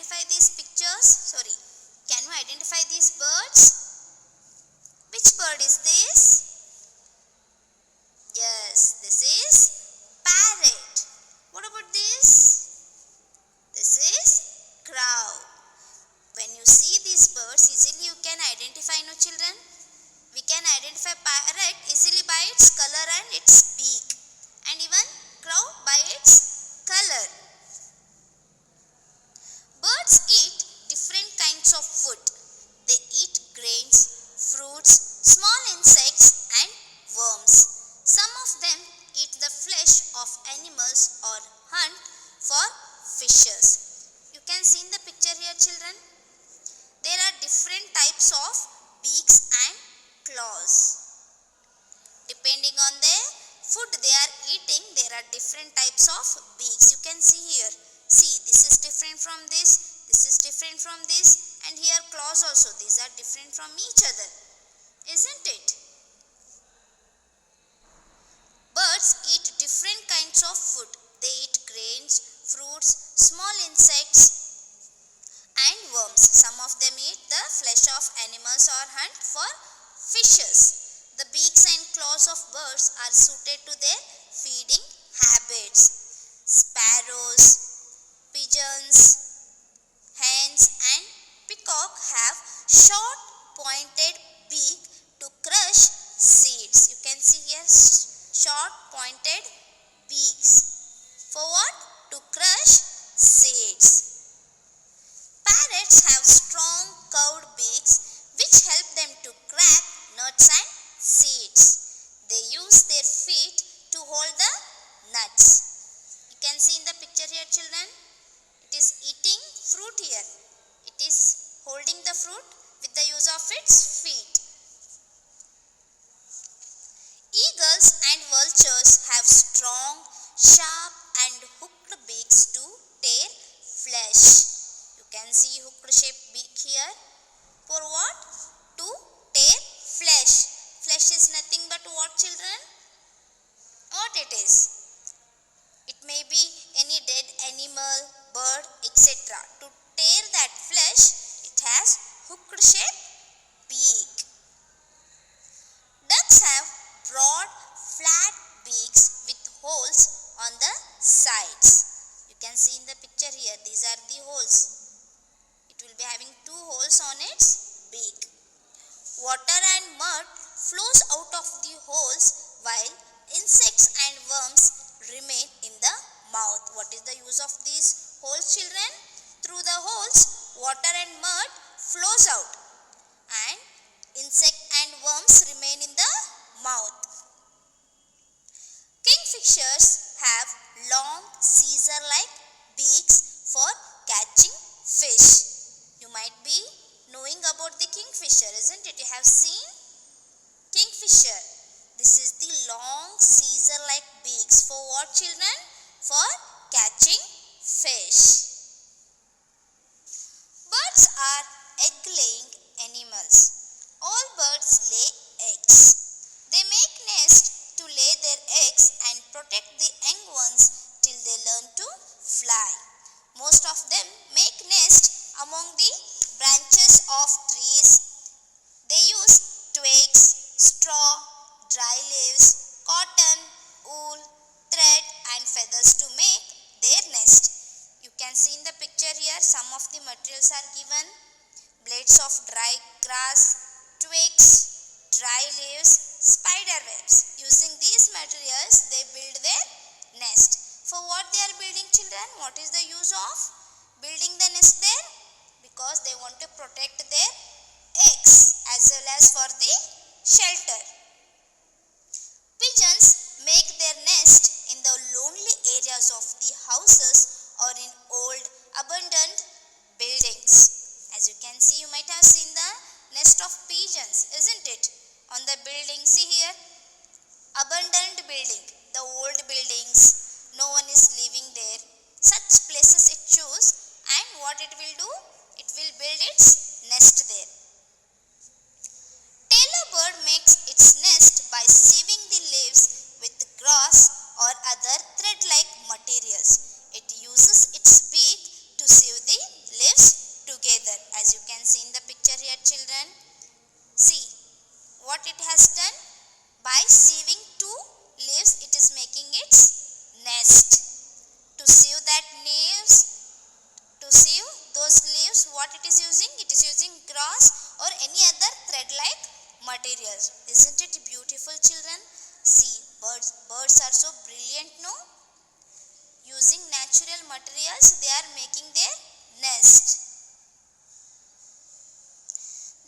identify these pictures? Sorry, can you identify these birds? Which bird is this? Yes, this is parrot. What about this? This is crow. When you see these birds, easily you can identify, no children? We can identify parrot easily by its color and its beak, and even crow by its color. Birds eat different kinds of food. They eat grains, fruits, small insects and worms. Some of them eat the flesh of animals or hunt for fishes. You can see in the picture here, children. There are different types of beaks and claws. Depending on the food they are eating, there are different types of beaks. You can see here. See, this is different from this is different from this, and here claws also. These are different from each other, isn't it? Birds eat different kinds of food. They eat grains, fruits, small insects and worms. Some of them eat the flesh of animals or hunt for fishes. The beaks and claws of birds are suited to their feeding habits. Sparrows, pigeons, hens and peacock have short pointed beak to crush seeds. You can see here short pointed beaks. For what? To crush seeds. Parrots have strong curved beaks which help them to crack nuts and seeds. They use their feet to hold the nuts. You can see in the picture here, children. It is eating fruit here. It is holding the fruit with the use of its feet. Eagles and vultures have strong, sharp and hooked beaks to tear flesh. You can see hooked shaped beak here. For what? To tear flesh. Flesh is nothing but what, children? What it is? It may be any dead animal, bird, etc. To tear that flesh, it has hooked shaped beak. Ducks have broad, flat beaks with holes on the sides. You can see in the picture here, these are the holes. It will be having two holes on its beak. Water and mud flows out of the holes while insects and worms remain in the mouth. What is the use of these holes, children? Through the holes, water and mud flows out and insect and worms remain in the mouth. Kingfishers have long scissor-like beaks for catching fish. You might be knowing about the kingfisher, isn't it? You have seen kingfisher. This is the long scissor-like beaks. For what, children? For catching fish. Birds are egg-laying animals. All birds lay eggs. They make nests to lay their eggs and protect the young ones till they learn to fly. Most of them make nests among the branches of trees. They use twigs, straw, dry leaves, cotton, wool, thread and feathers to make their nest. You can see in the picture here some of the materials are given. Blades of dry grass, twigs, dry leaves, spider webs. Using these materials they build their nest. For what they are building, children? What is the use of building the nest there? Because they want to protect their eggs as well as for the shelter. Pigeons make their nest in the lonely areas of the houses or in old abandoned buildings. As you can see, you might have seen the nest of pigeons, isn't it? On the building, see here, abandoned building, the old buildings. No one is living there. Such places it choose, and what it will do? It will build its nest there. Tailor bird makes its nest by sieving the leaves with grass or other thread-like materials. It uses its beak to sieve the lives together. As you can see in the picture here, children. See what it has done. By sieving two leaves, it is making its nest. To sieve that leaves, to sieve those leaves, what it is using? It is using grass or any other thread-like materials. Isn't it beautiful, children? See, birds are so brilliant, no? Using natural materials, they are making their nest.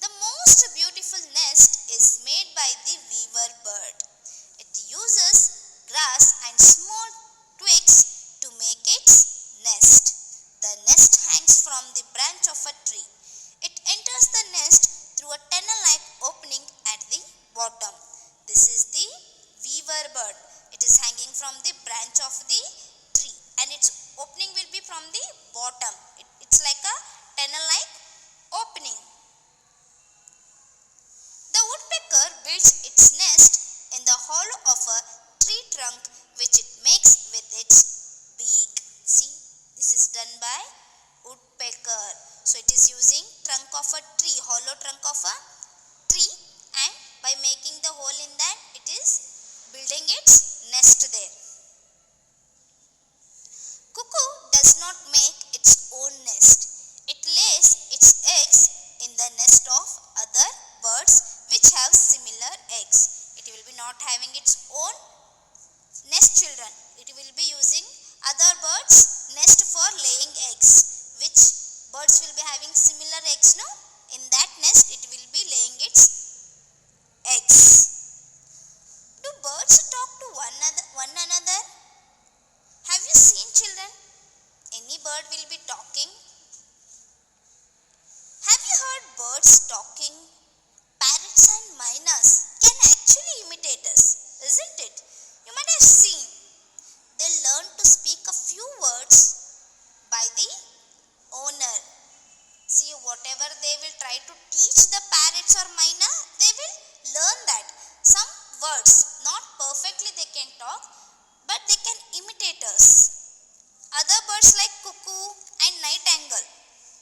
The most beautiful nest is made by the weaver bird. It uses grass and small twigs to make its nest. The nest hangs from the branch of a tree. It enters the nest through a tunnel-like opening at the bottom. This is the weaver bird. It is hanging from the branch of the tree and its opening will be from the bottom. It's like a tunnel-like opening. The woodpecker builds its nest in the hollow of a tree trunk which it makes with its beak. See, this is done by woodpecker. So it is using trunk of a tree, hollow trunk of a tree, and by making the hole in that, it is building its nest there. Cuckoo does not make its own nest. It lays its eggs in the nest of other birds which have similar eggs. It will be not having its own nest, children. It will be using other birds' nest for laying eggs. Which birds will be having similar eggs, no? In that nest, it will be laying its eggs. Do birds talk to one another? Have you seen, children? Any bird will be talking. Have you heard birds talking? Parrots and mynas can actually imitate us, isn't it? You might have seen. They learn to speak a few words by the owner. See, whatever they will try to teach the parrots or myna, they will learn that. Some words, not perfectly they can talk, but they can imitate us. Other birds like cuckoo and nightingale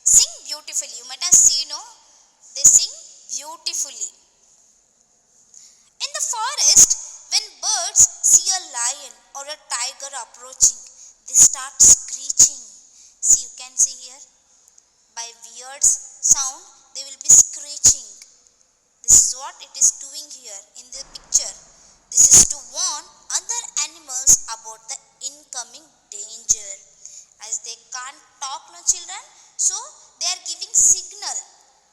sing beautifully. You might have seen, no? They sing beautifully. In the forest, when birds see a lion or a tiger approaching, they start screeching. See, you can see here. By weird sound, they will be screeching. This is what it is doing here in the picture. This is to warn other animals about the incoming danger. As they can't talk, no, children, so they are giving signal.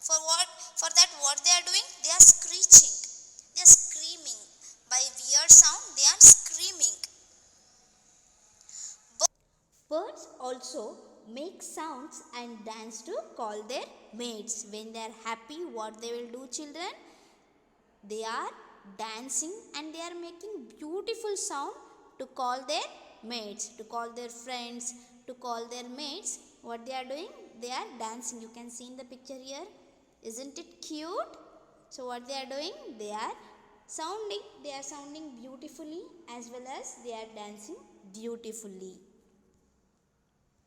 For what? For that, what they are doing? They are screeching. They are screaming. By weird sound, they are screaming. Birds also make sounds and dance to call their mates. When they are happy, what they will do, children? They are dancing and they are making beautiful sound to call their mates, to call their friends, to call their mates. What they are doing? They are dancing. You can see in the picture here. Isn't it cute? So what they are doing? They are sounding beautifully as well as they are dancing beautifully.